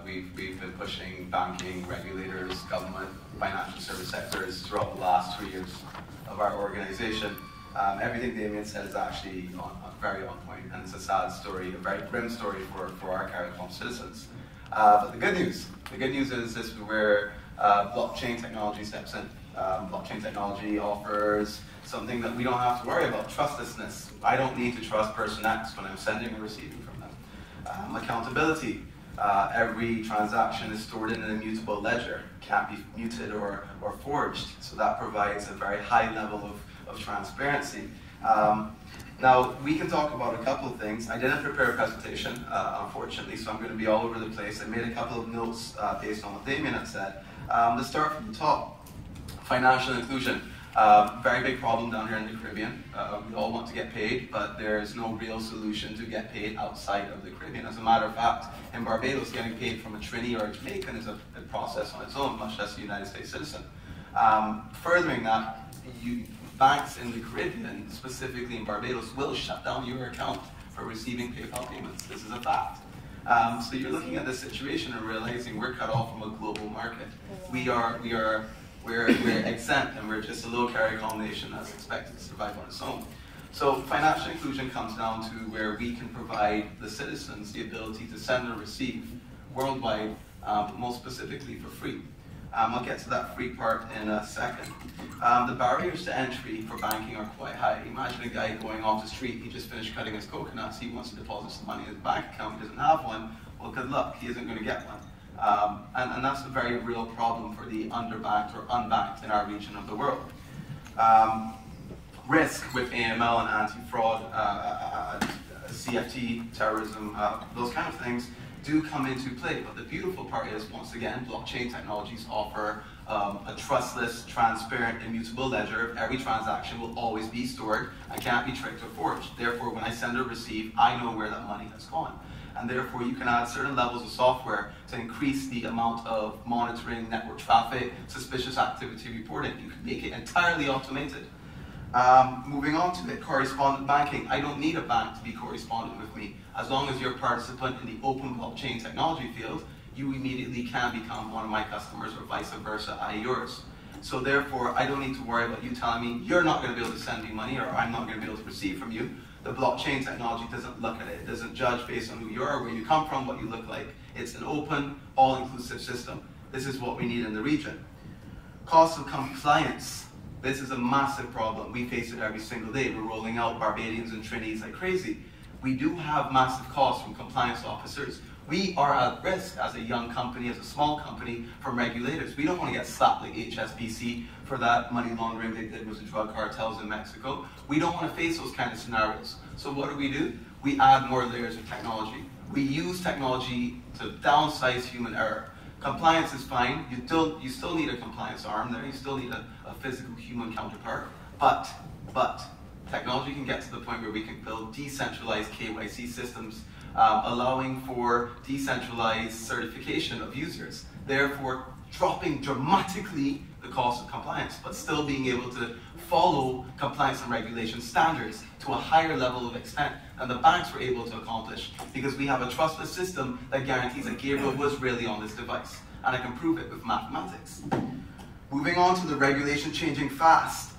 We've been pushing banking, regulators, government, financial service sectors throughout the last 3 years of our organization. Everything Damien said is actually very on point, and it's a sad story, a very grim story for our CARICOM citizens. But the good news is this is where blockchain technology steps in. Blockchain technology offers something that we don't have to worry about, trustlessness. I don't need to trust person X when I'm sending or receiving from them. Accountability. Every transaction is stored in an immutable ledger, can't be muted or forged, so that provides a very high level of transparency. Now, we can talk about a couple of things. I didn't prepare a presentation, unfortunately, so I'm going to be all over the place. I made a couple of notes based on what Damien had said. Let's start from the top. Financial inclusion. Very big problem down here in the Caribbean. We all want to get paid, but there's no real solution to get paid outside of the Caribbean. As a matter of fact, in Barbados, getting paid from a Trini or a Jamaican is a process on its own, much less a United States citizen. Furthering that, banks in the Caribbean, specifically in Barbados, will shut down your account for receiving PayPal payments. This is a fact. So you're looking at this situation and realizing we're cut off from a global market. We're exempt, and we're just a little CARICOM nation that's expected to survive on its own. So financial inclusion comes down to where we can provide the citizens the ability to send or receive worldwide, but most specifically for free. I'll get to that free part in a second. The barriers to entry for banking are quite high. Imagine a guy going off the street, he just finished cutting his coconuts, he wants to deposit some money in his bank account, he doesn't have one, well, good luck, he isn't going to get one. And that's a very real problem for the underbanked or unbanked in our region of the world. Risk with AML and anti-fraud, CFT, terrorism, those kind of things do come into play. But the beautiful part is, once again, blockchain technologies offer a trustless, transparent, immutable ledger. Every transaction will always be stored and can't be tricked or forged. Therefore, when I send or receive, I know where that money has gone. And therefore, you can add certain levels of software to increase the amount of monitoring, network traffic, suspicious activity reporting. You can make it entirely automated. Moving on to it, correspondent banking. I don't need a bank to be correspondent with me. As long as you're a participant in the open blockchain technology field, you immediately can become one of my customers or vice versa, I yours. So therefore, I don't need to worry about you telling me you're not going to be able to send me money or I'm not going to be able to receive from you. The blockchain technology doesn't look at it. It doesn't judge based on who you are, where you come from, what you look like. It's an open, all-inclusive system. This is what we need in the region. Cost of compliance. This is a massive problem. We face it every single day. We're rolling out Barbadians and Trinis like crazy. We do have massive costs from compliance officers. We are at risk as a young company, as a small company, from regulators. We don't want to get slapped like HSBC for that money laundering they did with the drug cartels in Mexico. We don't want to face those kind of scenarios. So what do? We add more layers of technology. We use technology to downsize human error. Compliance is fine. You still need a compliance arm there. You still need a physical human counterpart. But technology can get to the point where we can build decentralized KYC systems, allowing for decentralized certification of users, therefore dropping dramatically the cost of compliance, but still being able to follow compliance and regulation standards to a higher level of extent than the banks were able to accomplish, because we have a trustless system that guarantees that Gabriel was really on this device, and I can prove it with mathematics. Moving on to the regulation changing fast.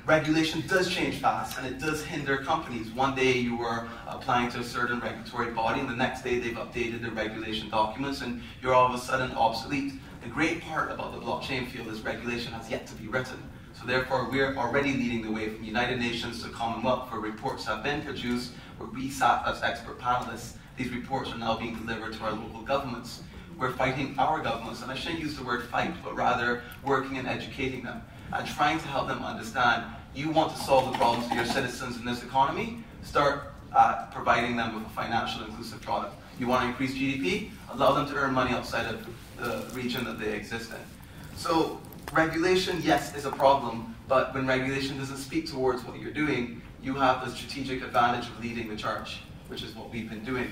Regulation does change fast, and it does hinder companies. One day you are applying to a certain regulatory body, and the next day they've updated the regulation documents, and you're all of a sudden obsolete. The great part about the blockchain field is regulation has yet to be written. So therefore, we're already leading the way from United Nations to Commonwealth, where reports have been produced, where we sat as expert panelists. These reports are now being delivered to our local governments. We're fighting our governments, and I shouldn't use the word fight, but rather working and educating them, and trying to help them understand, you want to solve the problems of your citizens in this economy, start providing them with a financial inclusive product. You want to increase GDP? Allow them to earn money outside of the region that they exist in. So regulation, yes, is a problem, but when regulation doesn't speak towards what you're doing, you have the strategic advantage of leading the charge, which is what we've been doing.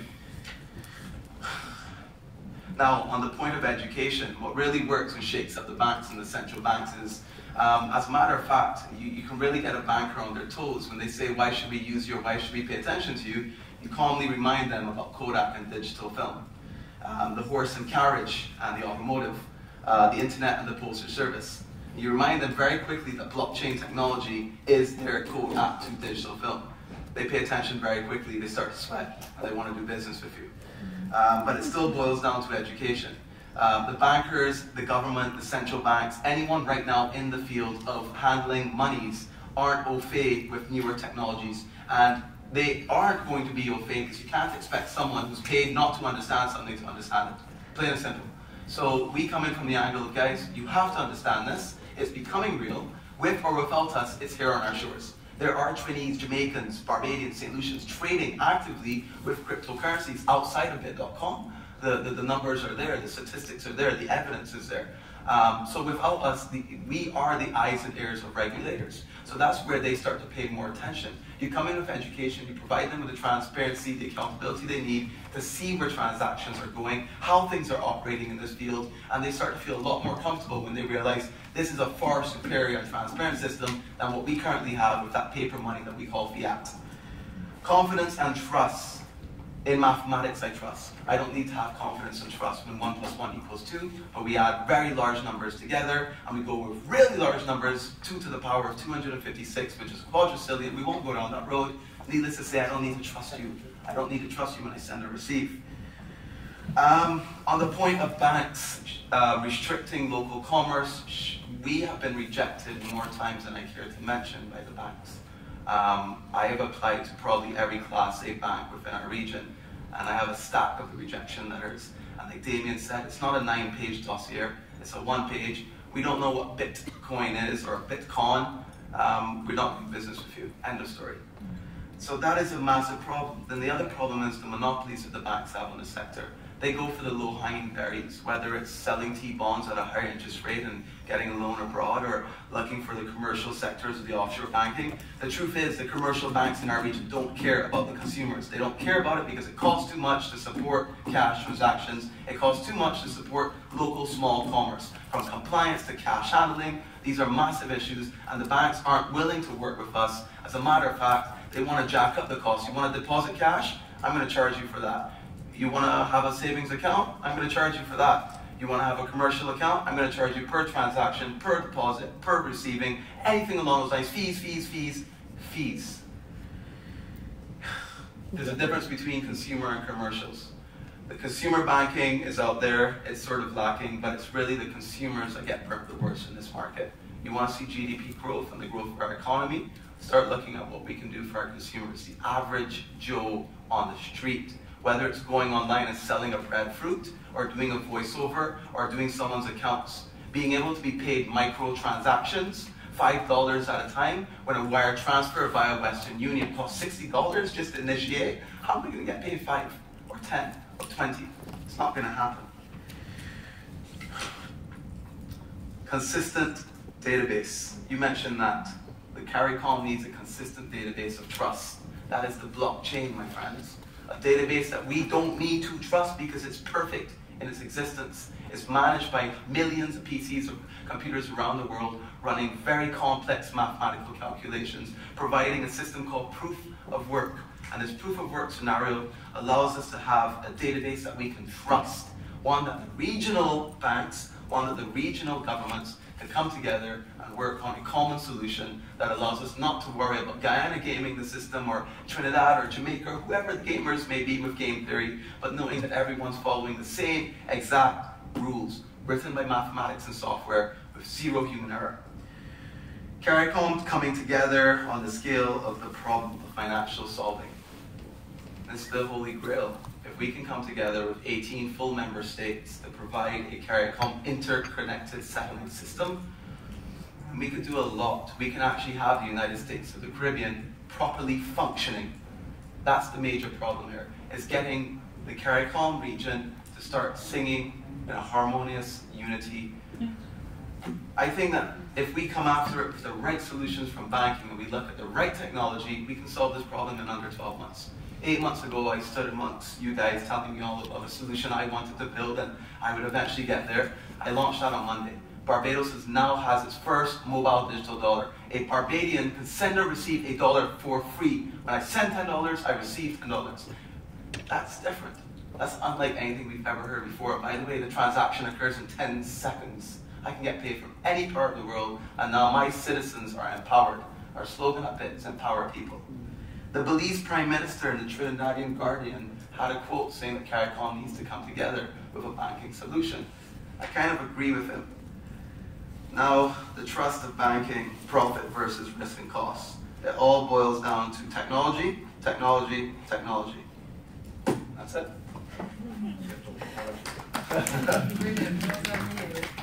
Now, on the point of education, what really works and shakes up the banks and the central banks is, as a matter of fact, you can really get a banker on their toes when they say, why should we use you, or why should we pay attention to you? You calmly remind them about Kodak and digital film. the horse and carriage and the automotive, the internet and the postal service. You remind them very quickly that blockchain technology is their code app to digital film. They pay attention very quickly, they start to sweat, and they want to do business with you. But it still boils down to education. The bankers, the government, the central banks, anyone right now in the field of handling monies aren't au fait with newer technologies, and they aren't going to be au fait because you can't expect someone who's paid not to understand something to understand it. Plain and simple. So we come in from the angle of, guys, you have to understand this. It's becoming real. With or without us, it's here on our shores. There are Trinidadians, Jamaicans, Barbadians, St. Lucians trading actively with cryptocurrencies outside of Bitt.com. The numbers are there, the statistics are there, the evidence is there. So without us, we are the eyes and ears of regulators. So that's where they start to pay more attention. You come in with education, you provide them with the transparency, the accountability they need to see where transactions are going, how things are operating in this field, and they start to feel a lot more comfortable when they realize this is a far superior and transparent system than what we currently have with that paper money that we call fiat. Confidence and trust. In mathematics, I trust. I don't need to have confidence and trust when 1 + 1 = 2, but we add very large numbers together, and we go with really large numbers, 2 to the power of 256, which is quadrillion. We won't go down that road. Needless to say, I don't need to trust you. I don't need to trust you when I send or receive. On the point of banks restricting local commerce, we have been rejected more times than I care to mention by the banks. I have applied to probably every Class A bank within our region, and I have a stack of the rejection letters. And like Damien said, it's not a 9-page dossier, it's a 1-page. We don't know what Bitcoin is or Bitcoin. We're not doing business with you. End of story. So that is a massive problem. Then the other problem is the monopolies that the banks have on the sector. They go for the low-hanging berries, whether it's selling T-bonds at a higher interest rate and getting a loan abroad, or looking for the commercial sectors of the offshore banking. The truth is, the commercial banks in our region don't care about the consumers. They don't care about it because it costs too much to support cash transactions. It costs too much to support local small commerce. From compliance to cash handling, these are massive issues, and the banks aren't willing to work with us. As a matter of fact, they want to jack up the cost. You want to deposit cash? I'm going to charge you for that. You want to have a savings account? I'm going to charge you for that. You want to have a commercial account? I'm going to charge you per transaction, per deposit, per receiving, anything along those lines. Fees, fees, fees, fees. There's a difference between consumer and commercials. The consumer banking is out there, it's sort of lacking, but it's really the consumers that get burnt the worst in this market. You want to see GDP growth and the growth of our economy? Start looking at what we can do for our consumers, the average Joe on the street. Whether it's going online and selling a breadfruit, or doing a voiceover, or doing someone's accounts. Being able to be paid micro-transactions, $5 at a time, when a wire transfer via Western Union costs $60 just to initiate. How am I going to get paid 5 or 10 or 20? It's not going to happen. Consistent database. You mentioned that. The CARICOM needs a consistent database of trust. That is the blockchain, my friends. A database that we don't need to trust because it's perfect in its existence. It's managed by millions of PCs of computers around the world running very complex mathematical calculations, providing a system called proof of work. And this proof of work scenario allows us to have a database that we can trust. One that the regional banks, one that the regional governments can come together and work on a common solution that allows us not to worry about Guyana gaming the system, or Trinidad or Jamaica, or whoever the gamers may be with game theory, but knowing that everyone's following the same exact rules, written by mathematics and software with 0 human error. CARICOM coming together on the scale of the problem of financial solving. This is the holy grail. If we can come together with 18 full member states to provide a CARICOM interconnected settlement system, we could do a lot. We can actually have the United States of the Caribbean properly functioning. That's the major problem here, is getting the CARICOM region to start singing in a harmonious unity. I think that if we come after it with the right solutions from banking and we look at the right technology, we can solve this problem in under 12 months. 8 months ago, I stood amongst you guys telling me all of a solution I wanted to build, and I would eventually get there. I launched that on Monday. Barbados now has its first mobile digital dollar. A Barbadian can send or receive $1 for free. When I send $10, I receive $10. That's different. That's unlike anything we've ever heard before. By the way, the transaction occurs in 10 seconds. I can get paid from any part of the world, and now my citizens are empowered. Our slogan at Bitt is empower people. The Belize Prime Minister and the Trinidadian Guardian had a quote saying that CARICOM needs to come together with a banking solution. I kind of agree with him. Now, the trust of banking, profit versus risk and costs. It all boils down to technology, technology, technology. That's it. Brilliant. Well done, you.